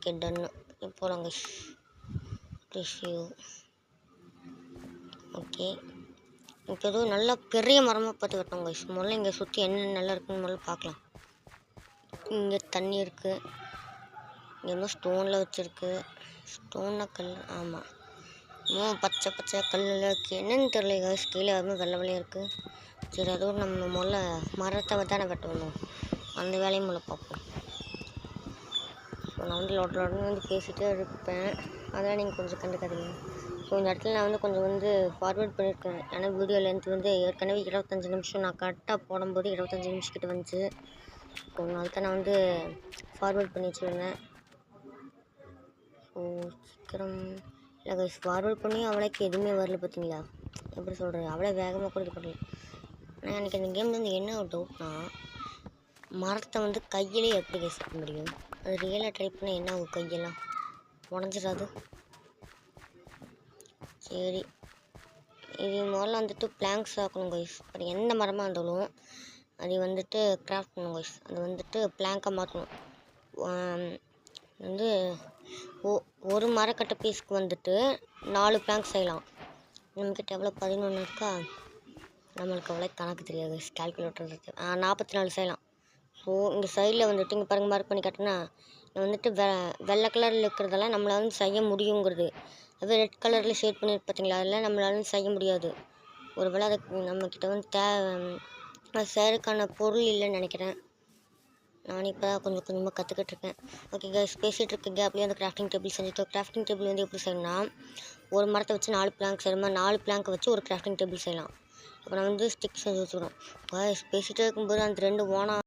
Okay டன்னு. இப்போலாம் guys review. Okay இப்போ எதுவும் நல்லா பெரிய மரமாக பார்த்து வெட்டோம் கைஸ். முதல்ல இங்கே சுற்றி என்னென்ன நல்லா இருக்குன்னு முதல்ல பார்க்கலாம். இங்கே தண்ணி இருக்குது, இங்கே இன்னும் ஸ்டோனில் வச்சுருக்கு. ஸ்டோன்னா கல், ஆமாம் பச்சை பச்சை கல்லில் இருக்குது. என்னென்னு தெரியல கைஸ், கீழே அதுவும் வெள்ளை வெள்ளையாக இருக்குது. சரி அதுவும் நம்ம முதல்ல மரத்தை தானே வெட்ட வந்தோம், அந்த வேலையும் முதல்ல பார்ப்போம். ஸோ நான் வந்து லோட்டன்னு வந்து பேசிகிட்டே இருப்பேன், அதெல்லாம் நீங்கள் கொஞ்சம் கண்டுக்காதீங்க. ஸோ இந்த இடத்துல நான் வந்து கொஞ்சம் வந்து ஃபார்வேர்ட் பண்ணியிருக்கேன். ஏன்னா வீடியோ லென்த் வந்து ஏற்கனவே 25 நிமிஷம் நான் கரெக்டாக போடும்போது 25 நிமிஷம் கிட்ட வந்துச்சு. ஸோ அதனால தான் நான் வந்து ஃபார்வேர்ட் பண்ணி வச்சுருந்தேன். ஸோ சீக்கிரம் இல்லை கைஸ், ஃபார்வேர்ட் பண்ணி அவ்வளோக்கு எதுவுமே வரல பார்த்தீங்களா, எப்படி சொல்கிறது, அவ்வளோ வேகமாக கூட இது பண்ணல. ஆனால் எனக்கு இந்த கேமில் வந்து என்ன ஒரு டவுட்னா, மரத்தை வந்து கையிலே எப்படி கைஸ் வைக்க முடியும்? அது ரியலாக ட்ரை பண்ணால் என்ன ஆகும், கையெல்லாம் உடஞ்சிடாது? சரி இது முதல்ல வந்துட்டு பிளாங்க்ஸ் ஆக்கணும் கைஸ். அப்புறம் எந்த மரமாக இருந்தாலும் அது வந்துட்டு கிராஃப்ட் பண்ணணும் கைஸ். அது வந்துட்டு பிளாங்காக மாற்றணும். வந்து ஒரு மரக்கட்டை பீஸ்க்கு வந்துட்டு 4 பிளாங்க் செய்யலாம். நம்மக்கிட்ட எவ்வளோ 11 இருக்கா, நம்மளுக்கு அவ்வளோ கணக்கு தெரியாது கைஸ், கால்குலேட்டர் இருக்குது. 44 செய்யலாம். ஸோ இங்கே சைடில் வந்துட்டு இங்கே பாருங்கள் மார்க் பண்ணி காட்டினா வந்துட்டு வெள்ளை கலரில் இருக்கிறதெல்லாம் நம்மளால் வந்து செய்ய முடியுங்கிறது. அது ரெட் கலரில் ஷேட் பண்ணி பார்த்தீங்களா, அதெல்லாம் நம்மளால வந்து செய்ய முடியாது. ஒரு வேளை அதுக்கு நம்மக்கிட்ட வந்து சேருக்கான பொருள் இல்லைன்னு நினைக்கிறேன். நான் இப்போ தான் கொஞ்சம் கொஞ்சமாக கற்றுக்கிட்டு இருக்கேன். ஓகே கைஸ், பேசிகிட்டு இருக்க கேப்லேயே அந்த கிராஃப்டிங் டேபிள் செஞ்சுட்டோம். கிராஃப்டிங் டேபிள் வந்து எப்படி செய்யணும்னா, ஒரு மரத்தை வச்சு 4 பிளாங்க் செய்யணுமா, 4 பிளாங்கை வச்சு ஒரு கிராஃப்டிங் டேபிள் செய்யலாம். அப்புறம் வந்து ஸ்டிக் செஞ்சு வச்சுக்கிறோம். கைஸ் பேசிகிட்டே இருக்கும்போது அந்த 2 ஓனா